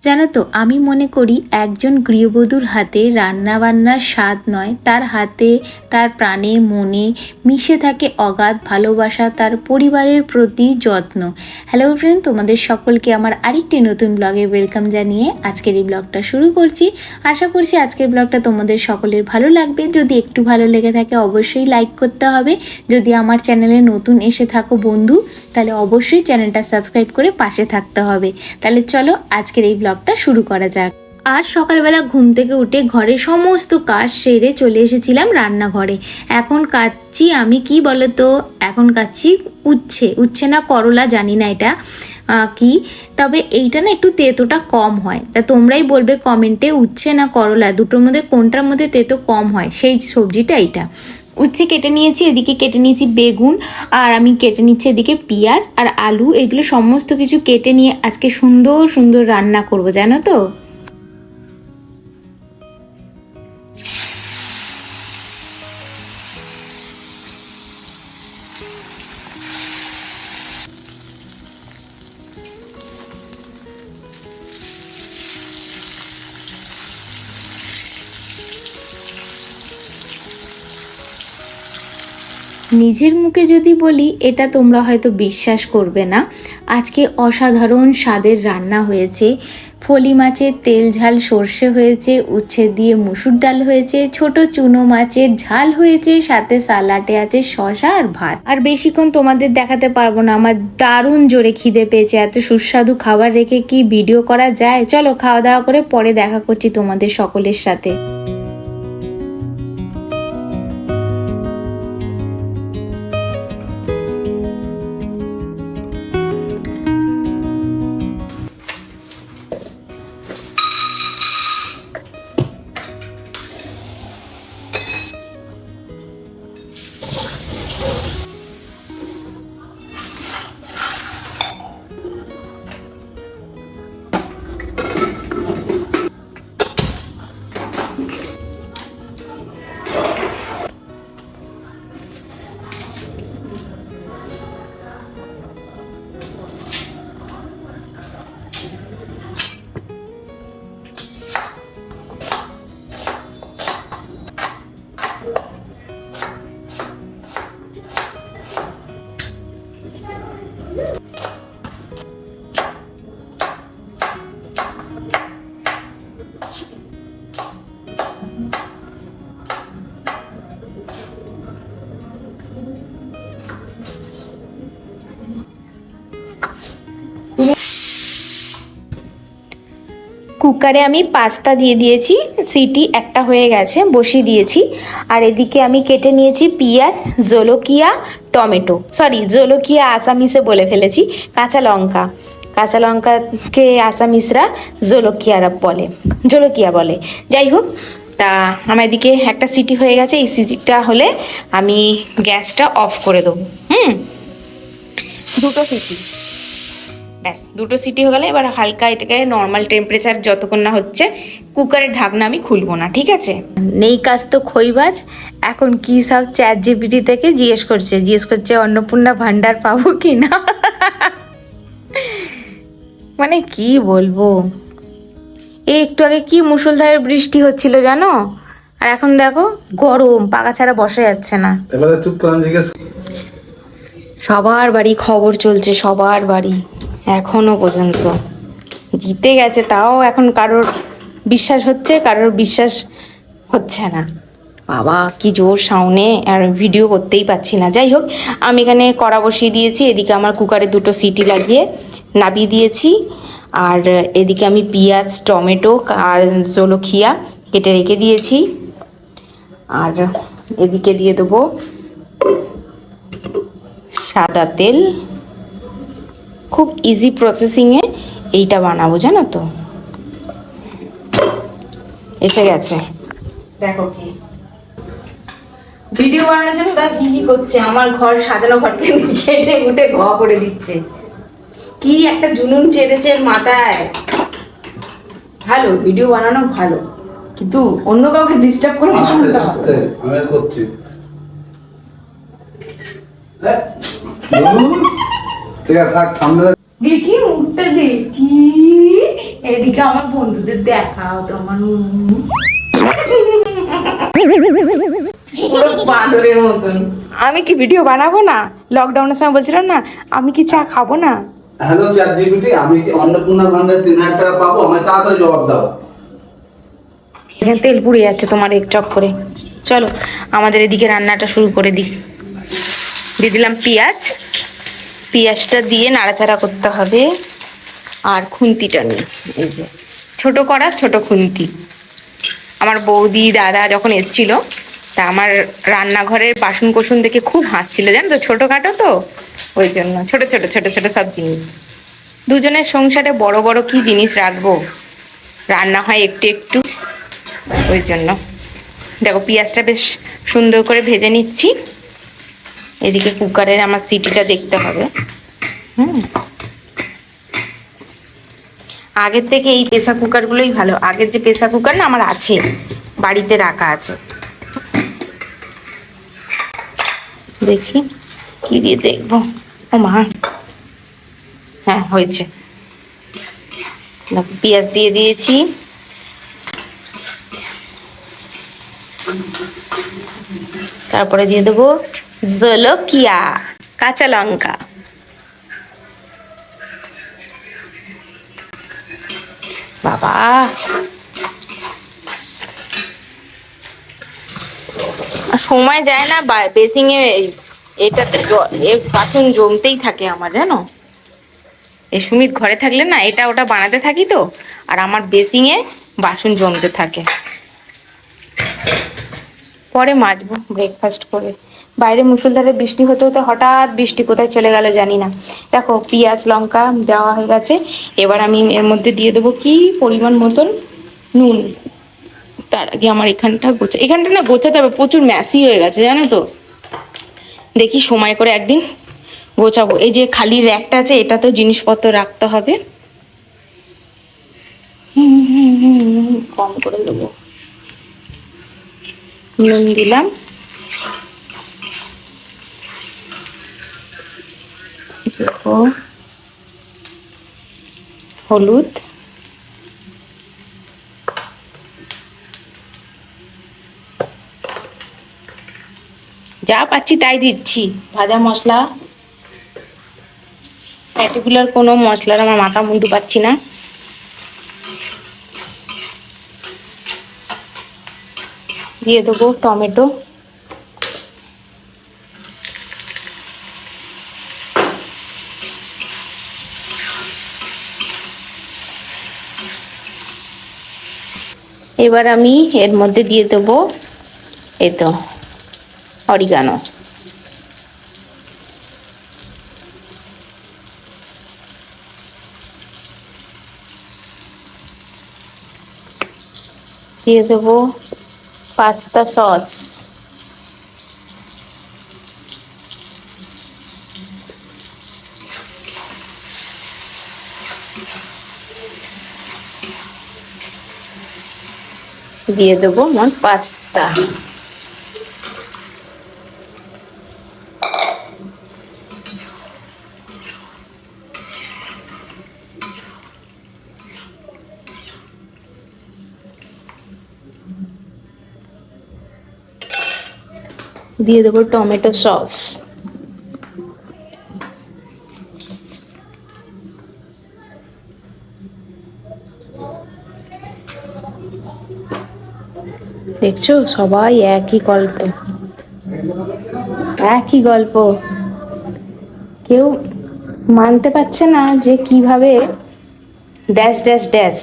জানো তো, আমি মনে করি একজন গৃহবধূর হাতে রান্নাবান্নার স্বাদ নয়, তার হাতে তার প্রাণে মনে মিশে থাকে অগাধ ভালোবাসা, তার পরিবারের প্রতি যত্ন। হ্যালো ফ্রেন্ড, তোমাদের সকলকে আমার আরেকটি নতুন ব্লগে ওয়েলকাম জানিয়ে আজকের এই ব্লগটা শুরু করছি। আশা করছি আজকের ব্লগটা তোমাদের সকলের ভালো লাগবে। যদি একটু ভালো লেগে থাকে অবশ্যই লাইক করতে হবে। যদি আমার চ্যানেলে নতুন এসে থাকো বন্ধু, তাহলে অবশ্যই চ্যানেলটা সাবস্ক্রাইব করে পাশে থাকতে হবে। তাহলে চলো আজকের এই ব্লগটা শুরু করা যাক। আজ সকালবেলা ঘুম থেকে উঠে ঘরে সমস্ত কাজ সেরে চলে এসেছিলাম রান্নাঘরে। এখন কাটছি আমি, কি বলতো, এখন কাটছি উচ্ছে না করলা, জানি না এটা কি, তবে এইটা না একটু তেতোটা কম হয়। তা তোমরাই বলবে কমেন্টে উচ্ছে না করলা দুটোর মধ্যে কোনটার মধ্যে তেতো কম হয়, সেই সবজিটা এইটা। উচ্ছে কেটে নিয়েছি, এদিকে কেটে নিয়েছি বেগুন, আর আমি কেটে নিচ্ছি এদিকে পেঁয়াজ আর আলু। এগুলো সমস্ত কিছু কেটে নিয়ে আজকে সুন্দর সুন্দর রান্না করব, জানো তো। নিজের মুখে যদি বলি এটা তোমরা হয়তো বিশ্বাস করবে না। আজকে অসাধারণ স্বাদের রান্না হয়েছে। ফলি মাছের তেল ঝাল সর্ষে হয়েছে, উচ্ছে দিয়ে মুসুর ডাল হয়েছে, ছোট চুনো মাছের ঝাল হয়েছে, সাথে সালাডে আছে শসা আর ভাত। আর বেশিক্ষণ তোমাদের দেখাতে পারবো না, আমার দারুণ জোরে খিদে পেয়েছে। এত সুস্বাদু খাবার রেখে কি ভিডিও করা যায়? চলো খাওয়া দাওয়া করে পরে দেখা করছি তোমাদের সকলের সাথে। কুকারে আমি পাস্তা দিয়ে দিয়েছি, সিটি একটা হয়ে গেছে, বসিয়ে দিয়েছি। আর এদিকে আমি কেটে নিয়েছি পেঁয়াজ, জলকিয়া, টমেটো, জলকিয়া আসামিসে বলে ফেলেছি, কাঁচা লঙ্কাকে আসামিসরা জলকিয়া বলে। যাই হোক, তা আমার এদিকে একটা সিটি হয়ে গেছে। এই সিটিটা হলে আমি গ্যাসটা অফ করে দেবো। দুটো সিটি, ব্যাস দুটো সিটি হয়ে গেলে এবার হালকা এটাকে নর্মাল টেম্পারেচার যতক্ষণ না হচ্ছে কুকারের ঢাকনা আমি খুলবো না, ঠিক আছে? নেই কাজ তো খইবাজ, এখন কি সব চ্যাট জিপিটি থেকে জিজ্ঞেস করছে অন্নপূর্ণা ভান্ডার পাবো কি না। মানে কি বলবো, একটু আগে কি মুষলধারে বৃষ্টি হচ্ছিল জানো, আর এখন দেখো গরম, পাকা ছাড়া বসা যাচ্ছে না। এবারে চুপ করে জিজ্ঞেস। সবার বাড়ি খবর চলছে, সবার বাড়ি এখনো পর্যন্ত জিতে গেছে, তাও এখন কারোর বিশ্বাস হচ্ছে, কারোর বিশ্বাস হচ্ছে না। বাবা কি জোর সাউন্ডে, আর ভিডিও করতেই পাচ্ছি না। যাই হোক, আমি এখানে কড়া বসিয়ে দিয়েছি, এদিকে আমার কুকারে দুটো সিটি লাগিয়ে নাবিয়ে দিয়েছি। আর এদিকে আমি পেঁয়াজ, টমেটো আর জলকিয়া কেটে রেখে দিয়েছি। আর এদিকে দিয়ে দেবো সাদা তেল। খুব ইজি প্রসেসিংয়ে এইটা বানাবো, জানো তো। এসে গেছে, দেখো কি ভিডিও বানানোর জন্য তারা কি করছে, আমার ঘর সাজানো ঘরকে কেটে উঠে ঘ করে দিচ্ছে। কি একটা জুনুন চেড়েছে মাথায়। ভালো ভিডিও বানানো ভালো, কিন্তু অন্য কাউকে ডিস্টার্ব করে আমি করছি। ঠিক আছে, থাক সামনে দেখি মুখটা দেখি। এদিকে এদিকে আমার বন্ধুদের দেখাও তো আমার পুরো বাঁদরের মতন। আমি কি ভিডিও বানাবো না? লকডাউনের সময় বলছিলাম না আমি কি চা খাবো না। হ্যালো চ্যাট জিপিটি, আমি কি অন্নপূর্ণা ভান্ডার 3,000 টাকা পাবো? আমায় তাড়াতাড়ি জবাব দাও। এখানে তেল পুড়ে যাচ্ছে তোমার এক চক্করে। চলো আমাদের এদিকে রান্নাটা শুরু করে দিই। দিয়ে দিলাম পেঁয়াজ। পেঁয়াজটা দিয়ে নাড়াচাড়া করতে হবে। আর খুন্তিটা নিয়ে, এই যে ছোট কড়া ছোট খুন্তি। আমার বৌদি দাদা যখন এসছিল তা আমার রান্নাঘরের বাসন কোসন দেখে খুব হাসছিল, জানো তো, ছোটখাটো তো, ওই জন্য ছোট ছোট ছোট ছোট সব জিনিস। দুজনের সংসারে বড় বড় কি জিনিস রাখবো, রান্না হয় একটু একটু, ওই জন্য। দেখো পেঁয়াজটা বেশ সুন্দর করে ভেজে নিচ্ছি। এদিকে কুকারের আমার সিটিটা দেখতে হবে। আগের থেকে এই প্রেসার কুকারগুলোই ভালো। আগের যে প্রেসার কুকার না আমার আছে, বাড়িতে রাখা আছে। দেখি কি দিয়ে দেখবো। ও মা, হ্যাঁ হয়েছে। পেঁয়াজ দিয়ে দিয়েছি। তারপরে দিয়ে দেবো জলকিয়া, কাঁচা লঙ্কা। বাবা, সময় যায় না বেসিংয়ে, এটাতে বাসন জমতেই থাকে আমার, জানো। এই সুমিত ঘরে থাকলে না এটা ওটা বানাতে থাকি তো, আর আমার বেসিংয়ে বাসন জমতে থাকে। পরে মাজবো ব্রেকফাস্ট করে। বাইরে মুষলধারে বৃষ্টি হতে হতে হঠাৎ বৃষ্টি কোথায় চলে গেল জানি না। দেখো পেঁয়াজ লঙ্কা দেওয়া হয়ে গেছে। এবার আমি এর মধ্যে দিয়ে দেবো কি পরিমাণ মতন নুন। তার আগে আমার এখানটা না গোছাতে হবে, প্রচুর ম্যাসি হয়ে গেছে জানো তো। দেখি সময় করে একদিন গোছাবো। এই যে খালি র্যাকটা আছে, এটাতেও জিনিসপত্র রাখতে হবে। কম করে দেবো, নুন দিলাম, দেখো হলুদ, যা পাচ্ছি তাই দিচ্ছি। ভাজা মশলা, পার্টিকুলার কোনো মশলার আমার মাথা মুন্ডু পাচ্ছি না। দিয়ে দেবো টমেটো। এবার আমি এর মধ্যে দিয়ে দেবো এই তো অরিগানো। দিয়ে দেবো পাস্তা সস। দিয়ে দেবো আমার পাস্তা। দিয়ে দেবো টমেটো সস। দেখছো সবাই একই গল্প, একই গল্প। কেউ মানতে পারছে না যে কিভাবে ড্যাশ ড্যাশ ড্যাশ।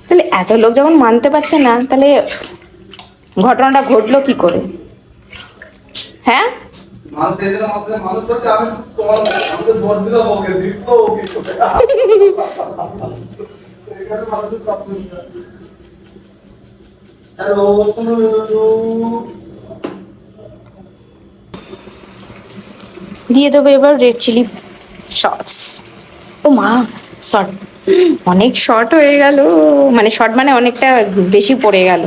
তাহলে এত লোক যখন মানতে পারছে না, তাহলে ঘটনাটা ঘটলো কি করে? হ্যাঁ, দিয়ে দেবো এবার রেড চিলি সস। ও মা, শর্ট, অনেক শর্ট হয়ে গেল, মানে শর্ট মানে অনেকটা বেশি পড়ে গেল।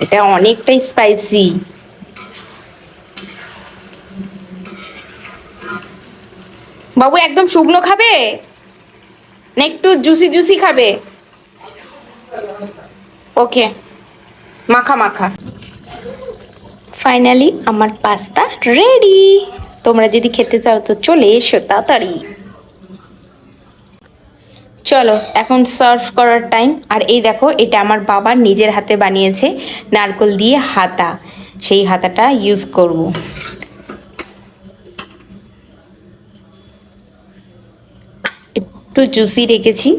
এটা অনেকটাই স্পাইসি। বাবু একদম শুকনো খাবে না একটু জুসি জুসি খাবে? ওকে, মাখা মাখা। ফাইনালি আমার পাস্তা রেডি। তোমরা যদি খেতে চাও তো চলে এসো তাড়াতাড়ি। চলো এখন সার্ভ করার টাইম। আর এই দেখো, এটা আমার বাবা নিজের হাতে বানিয়েছে নারকেল দিয়ে হাতা। সেই হাতাটা ইউজ করব। একটু জুসি রেখেছি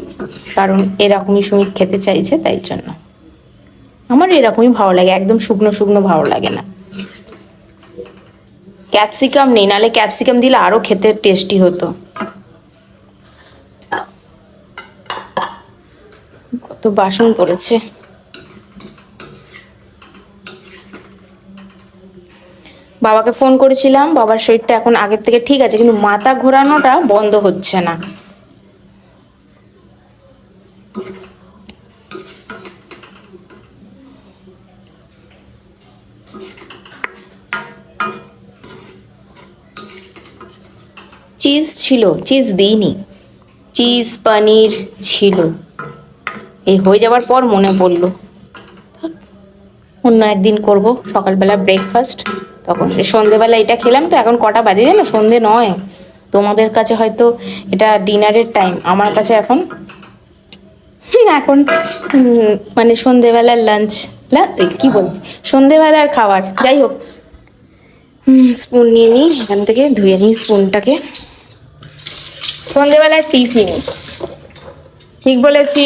কারণ এরকমই সুমিত খেতে চাইছে, তাই জন্য। আমার এরকমই ভালো লাগে, একদম শুকনো শুকনো ভালো লাগে না। ক্যাপসিকাম নেই, নাহলে ক্যাপসিকাম দিলে আরো খেতে টেস্টি হতো। কত বাসন পড়েছে। বাবাকে ফোন করেছিলাম, বাবার শরীরটা এখন আগের থেকে ঠিক আছে, কিন্তু মাথা ঘোরানোটা বন্ধ হচ্ছে না। চিজ ছিল, চিজ দিইনি, চিজ পনির ছিল। এই হয়ে যাওয়ার পর মনে পড়লো অন্য একদিন করব সকালবেলা ব্রেকফাস্ট, তখন সন্ধেবেলা এটা খেলাম। তো এখন কটা বাজে জানো? সন্ধে নয়। তোমাদের কাছে হয়তো এটা ডিনারের টাইম, আমার কাছে এখন এখন মানে সন্ধেবেলার লাঞ্চ, কি বলছি, সন্ধেবেলার খাবার। যাই হোক, স্পুন নিয়ে নিই এখান থেকে, ধুয়ে নিই স্পুনটাকে। সন্ধেবেলায় টিফিন, ঠিক বলেছি।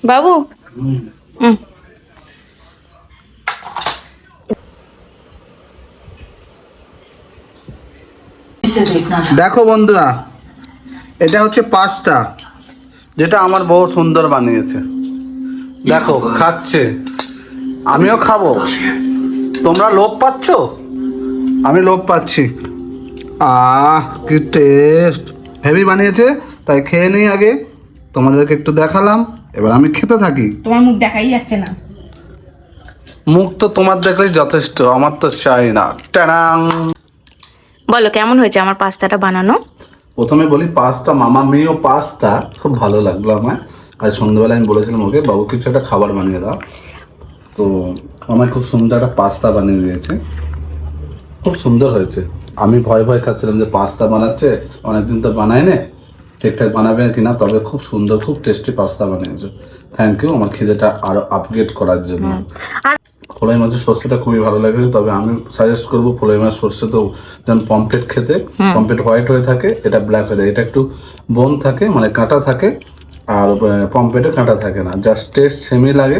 বাবু দেখো বন্ধুরা, এটা হচ্ছে পাস্তা, যেটা আমার বউ সুন্দর বানিয়েছে। দেখো খাচ্ছে, আমিও খাবো। তোমরা লোভ পাচ্ছ, আমি লোভ পাচ্ছি। কি টেস্ট, হেভি বানিয়েছে। তাই খেয়ে নিই আগে, তোমাদেরকে একটু দেখালাম। এবার আমি খেতে থাকি। তোমার মুখ দেখাই যাচ্ছে না। মুখ তো তোমার দেখলেই যথেষ্ট, আমার তো চাই না। টানাং। বলো কেমন হয়েছে আমার পাস্তাটা বানানো? প্রথমে বলি, পাস্তা মামা মিও পাস্তা খুব ভালো লাগলো আমার। আজ সন্ধ্যাবেলা আমি বলেছিলাম ওকে, বাবু কিছু একটা খাবার বানিয়ে দাও। তো আমার খুব সুন্দর একটা পাস্তা বানিয়ে দিয়েছে, খুব সুন্দর হয়েছে। আমি ভয় ভয় খাচ্ছিলাম যে পাস্তা বানাচ্ছে, অনেকদিন তো বানায় না, ঠিকঠাক বানাবে কিনা। তবে খুব সুন্দর, খুব টেস্টি পাস্তা বানিয়েছে। থ্যাংক ইউ আমার খিদেটা আরো আপগ্রেড করার জন্য। ফ্লাই মাছের সর্ষেটা খুবই ভালো লাগে, তবে আমি সাজেস্ট করবো ফ্লাই মাছ সর্ষে তো যেমন পমফ্রেট খেতে, পমফ্রেট হোয়াইট হয়ে থাকে, এটা ব্ল্যাক হয়ে থাকে। এটা একটু বোন থাকে, মানে কাঁটা থাকে, আর পমফ্রেটে কাঁটা থাকে না, জাস্ট টেস্ট সেমই লাগে।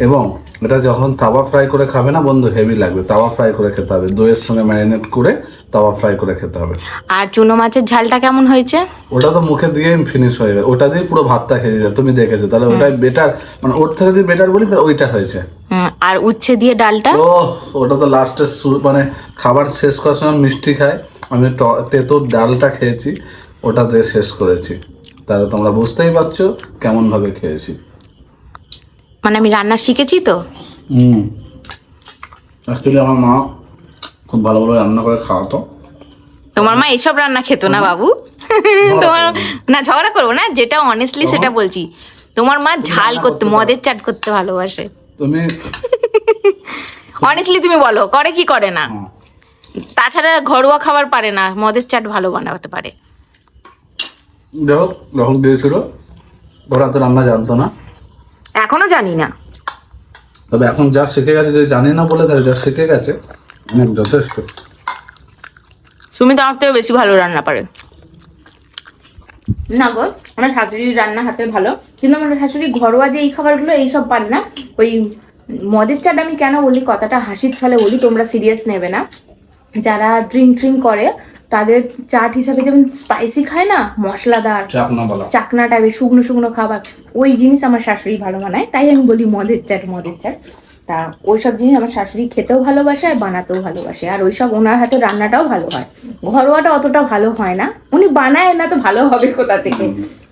এবং এটা যখন তাওয়া ফ্রাই করে খাবে না বন্ধু, হেভি লাগবে। তাওয়া ফ্রাই করে খেতে হবে, দইয়ের সঙ্গে ম্যারিনেট করে তাওয়া ফ্রাই করে খেতে হবে। আর চুনো মাছের ঝালটা কেমন হয়েছে? ওটা তো মুখে দিয়ে ফিনিশ হয়ে গেছে, ওটা দিয়ে পুরো ভাতটা খেয়ে যায়। তুমি দেখেছো, তাহলে ওটাই বেটার, মানে ওর থেকে যদি বেটার বলি তাহলে ওইটা হয়েছে। আর উচ্ছে দিয়ে ডালটা, ও ওটা তো লাস্টে মানে খাবার শেষ করার সময় মিষ্টি খায়, আমি তেতো ডালটা খেয়েছি, ওটা দিয়ে শেষ করেছি। তাহলে তোমরা বুঝতেই পারছো কেমন ভাবে খেয়েছি। মানে আমি রান্না শিখেছি তো। অ্যাকচুয়ালি আমার মা খুব ভালো ভালো রান্না করে খাওয়াতো। তোমার মা এইসব রান্না খেতো না বাবু। তোমার না, ঝগড়া করবো না, যেটা অনেস্টলি সেটা বলছি। তোমার মা ঝাল করতে, মদের চাট করতে ভালোবাসে। তুমি অনেস্টলি তুমি বলো, করে কি করে না? তাছাড়া ঘরোয়া খাবার পারে না, মদের চাট ভালো বানাতে পারে। দেখো, যখন দিয়েছিল ওরা তো রান্না জানতো না, এখনো জানি না, তবে এখন যা শিখে গেছে, যে জানি না বলে তাহলে যা শিখে গেছে অনেক যথেষ্ট। সুমিত আমার থেকে বেশি ভালো রান্না পারে না গো। আমার শাশুড়ির রান্না হাতে ভালো, কিন্তু আমার শাশুড়ি ঘরোয়া যে এই খাবারগুলো এইসব পারে না। ওই মদের চাট আমি কেন বলি, কথাটা হাসির ছলে বলি, তোমরা সিরিয়াস নেবে না। যারা ড্রিঙ্ক করে তাদের চাট হিসাবে যেমন স্পাইসি খায় না, মশলাদার চাকনা টাইপের শুকনো শুকনো খাবার, ওই জিনিস আমার শাশুড়ি ভালো বানায়। তাই আমি বলি মদের চাট, মদের চাট। তা ওইসব জিনিস আমার শাশুড়ি খেতেও ভালোবাসে আর বানাতেও ভালোবাসে। আর ওইসব ওনার হাতে রান্নাটাও ভালো হয়, ঘরোয়াটা অতটা ভালো হয় না। উনি বানায় না তো ভালো হবে কোথা থেকে?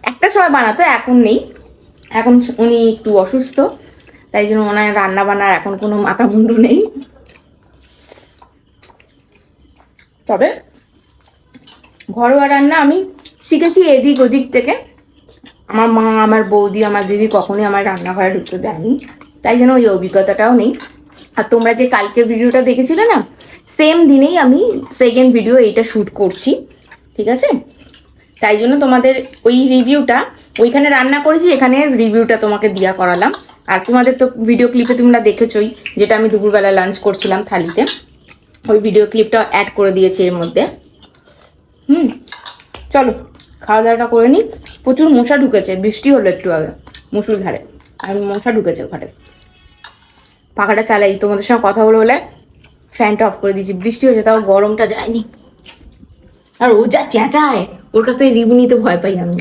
একটা সময় বানাতো, এখন নেই, এখন উনি একটু অসুস্থ, তাই জন্য ওনার রান্না বান্নার এখন কোনো মাথা মুন্ডু নেই। তবে ঘরোয়া রান্না আমি শিখেছি এদিক ওদিক থেকে। আমার মা, আমার বৌদি, আমার দিদি কখনোই আমার রান্নাঘরে ঢুকতে দেয়নি, তাই জন্য ওই অভিজ্ঞতাটাও নেই। আর তোমরা যে কালকে ভিডিওটা দেখেছিলে না, সেম দিনেই আমি সেকেন্ড ভিডিও এইটা শ্যুট করছি, ঠিক আছে? তাই জন্য তোমাদের ওই রিভিউটা, ওইখানে রান্না করেছি, এখানে রিভিউটা তোমাকে দিয়া করালাম। আর তোমাদের তো ভিডিও ক্লিপে তোমরা দেখেছোই, যেটা আমি দুপুরবেলা লাঞ্চ করছিলাম থালিতে, ওই ভিডিও ক্লিপটা অ্যাড করে দিয়েছি এর মধ্যে। চলো খাওয়া দাওয়াটা করে নিই। প্রচুর মশা ঢুকেছে, বৃষ্টি হলো একটু আগে মুসুল ধারে, আর মশা ঢুকেছে ঘরে। পাখাটা চালাই, তোমাদের সঙ্গে কথা বলে ফ্যানটা অফ করে দিয়েছি, বৃষ্টি হয়েছে তাও গরমটা যায়নি। আর ও যা চেঁচায়, ওর কাছ থেকে রিভিউ নিতে ভয় পাই আমি।